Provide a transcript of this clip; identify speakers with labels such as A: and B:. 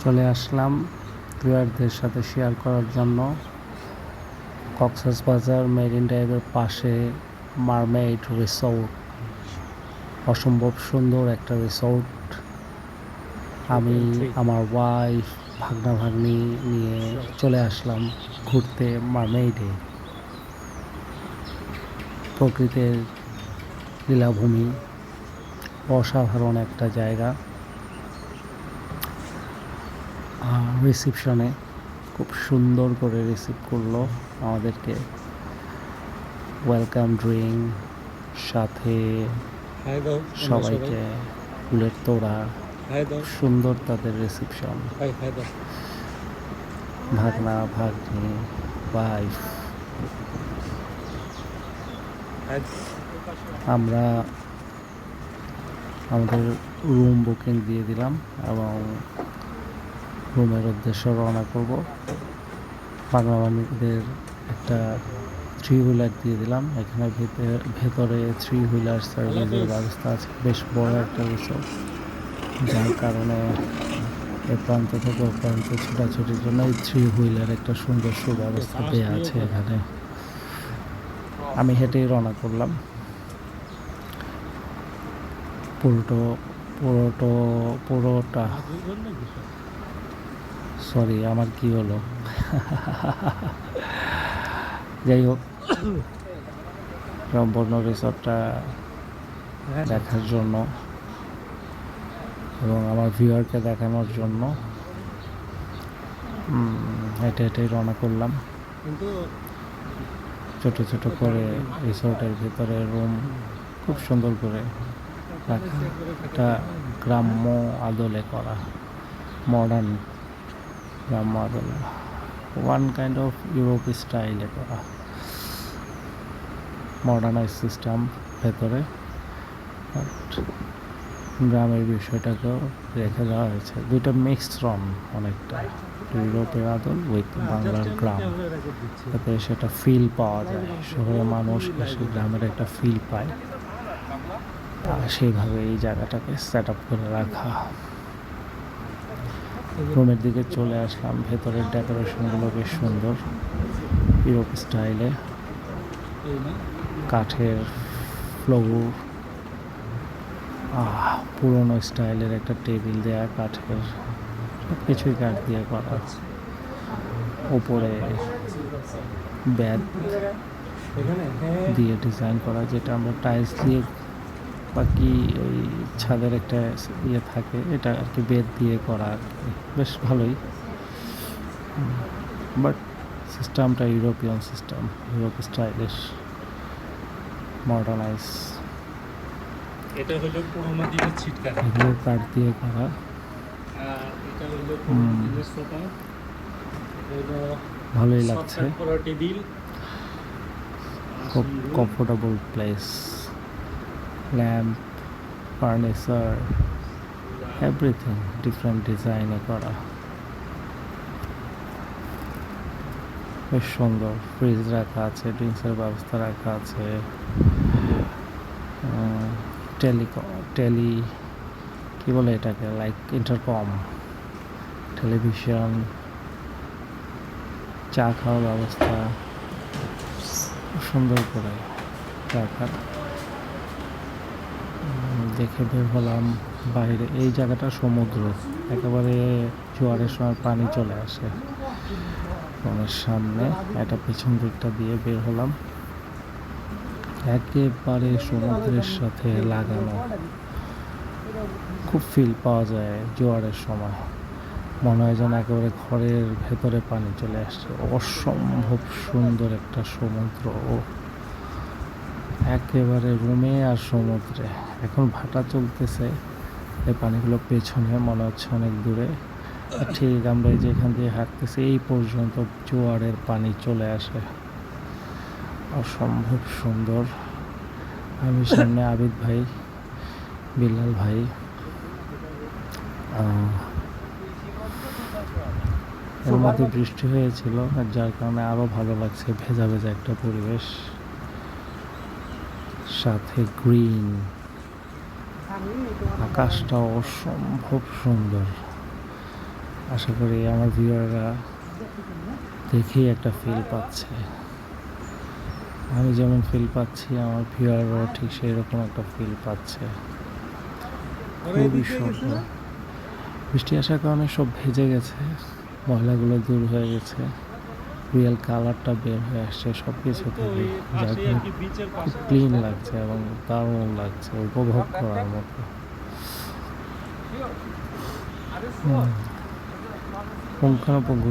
A: চলে আসলাম ভিউয়ারদের সাথে শেয়ার করার জন্য কক্সবাজার মেরিন ড্রাইভের পাশে মারমেইড রিসোর্ট। অসম্ভব সুন্দর একটা রিসোর্ট। আমি আমার ওয়াইফ ভাগনা ভাগ্নি নিয়ে চলে আসলাম ঘুরতে মারমেইডে। প্রকৃতির লীলাভূমি, অসাধারণ একটা জায়গা। রিসিপশনে খুব সুন্দর করে রিসিভ করলো আমাদেরকে। ওয়েলকাম ড্রিঙ্ক সাথে সবাইকে ফুলের তোড়া, সুন্দর তাদের রিসিপশন। ভাগনা ভাগ্নি ওয়াইফ, আমরা আমাদের রুম বুকিং দিয়ে দিলাম এবং রুমের উদ্দেশ্যে রওনা করব। বাংলাবান্ধীদের একটা 3 হুইলার দিয়ে দিলাম। এখানে ভেতরে 3 হুইলার সার্ভিসের ব্যবস্থা আছে। বেশ বড় একটা রিসোর্ট, যার কারণে এ প্রান্ত থেকে ও প্রান্ত ছোটাছুটির জন্য এই 3 হুইলার একটা সুন্দর সুব্যবস্থা দেওয়া আছে এখানে। আমি হেঁটেই রওনা করলাম। পুরোটা সরি, আমার কি হলো যাই হোক, সম্পূর্ণ রিসোর্টটা দেখার জন্য এবং আমার ভিউয়ারকে দেখানোর জন্য হেঁটে হেঁটে রওনা করলাম। ছোট ছোট করে রিসোর্টের ভিতরে রুম খুব সুন্দর করে রাখা, একটা গ্রাম্য আদলে করা, মডার্ন গ্রাম্য আদলে, ওয়ান কাইন্ড অফ ইউরোপ স্টাইলে করা, মডার্নাইজ সিস্টেম ভেতরে। গ্রামের বিষয়টাকেও রেখে দেওয়া হয়েছে। দুইটা মিক্সড রন, অনেকটা ইউরোপের আদল উইথ বাংলার গ্রাম, যাতে সেটা ফিল পাওয়া যায়। শহরের মানুষ এসে গ্রামের একটা ফিল পায়, সেইভাবে এই জায়গাটাকে সেট আপ করে রাখা। রুমের দিকে চলে আসলাম। ভেতরের ডেকোরেশনগুলো বেশ সুন্দর, ইউরোপ স্টাইলে। কাঠের ফ্লোর, পুরনো স্টাইলের একটা টেবিল দেয়া, কাঠের, সব কিছুই কাঠ দিয়ে করা। উপরে বেড দিয়ে ডিজাইন করা, যেটা আমরা টাইলস দিয়ে বাকি ওই ছাদের একটা ইয়ে থাকে, এটা আর কি বেড দিয়ে করা আর কি। বেশ ভালোই, বাট সিস্টেমটা European system, Europe stylish, modernise.
B: এটা হলো পুরোনো দিনের ছিটকারা,
A: এগুলো কাঠ দিয়ে করা।
B: এটা হলো পুরোনো দিনের সোফা, এটা
A: ভালোই লাগছে,
B: টেবিল,
A: খুব comfortable place. Lamp, furniture, everything different ডিজাইনে করা, বেশ সুন্দর। ফ্রিজ রাখা আছে, ড্রিঙ্কসের ব্যবস্থা রাখা আছে। কি বলে এটাকে, লাইক ইন্টারকম, টেলিভিশন, চা খাওয়ার ব্যবস্থা সুন্দর করে রাখা। দেখে বের হলাম বাইরে। এই জায়গাটা সমুদ্র, একেবারে জোয়ারের সময় পানি চলে আসে রুমের সামনে। এটা পিছন দিকটা দিয়ে বের হলাম, একেবারে সমুদ্রের সাথে লাগানো। খুব ফিল পাওয়া যায় জোয়ারের সময়, মনে হয় যেন একেবারে ঘরের ভেতরে পানি চলে আসছে। অসম্ভব সুন্দর একটা সমুদ্র, একেবারে রুমে আর সমুদ্রে। এখন ভাটা চলতেছে, এই পানিগুলো পেছনে মনে হচ্ছে অনেক দূরে। ঠিক আমরা যেখান দিয়ে হাঁটতেছি এই পর্যন্ত জোয়ারের পানি চলে আসে, অসম্ভব সুন্দর। আমি সামনে আবিদ ভাই, বিল্লাল ভাই। এর মধ্যে বৃষ্টি হয়েছিল, যার কারণে আরো ভালো লাগছে, ভেজা ভেজা একটা পরিবেশ, সাথে গ্রিন। আকাশটা অসম্ভব সুন্দর, আশা করি আমার ভিউয়াররা দেখেই একটা ফিল পাচ্ছে। আমি যেমন ফিল পাচ্ছি আমার ভিউয়াররাও ঠিক সেই রকম একটা ফিল পাচ্ছে। খুবই সুন্দর। বৃষ্টি আসার কারণে সব ভেজে গেছে, ময়লাগুলো দূর হয়ে গেছে, রিয়েল কালারটা বের হয়ে আসছে সব কিছু
B: তো
A: থেকে,
B: এই
A: যার
B: পাশে আর
A: কারণে
B: কি বিচের
A: খুব
B: পাশে
A: ক্লিন লাগছে এবং দারুণ লাগছে, উপভোগ করার মতো। পুঙ্খানুপুঙ্খ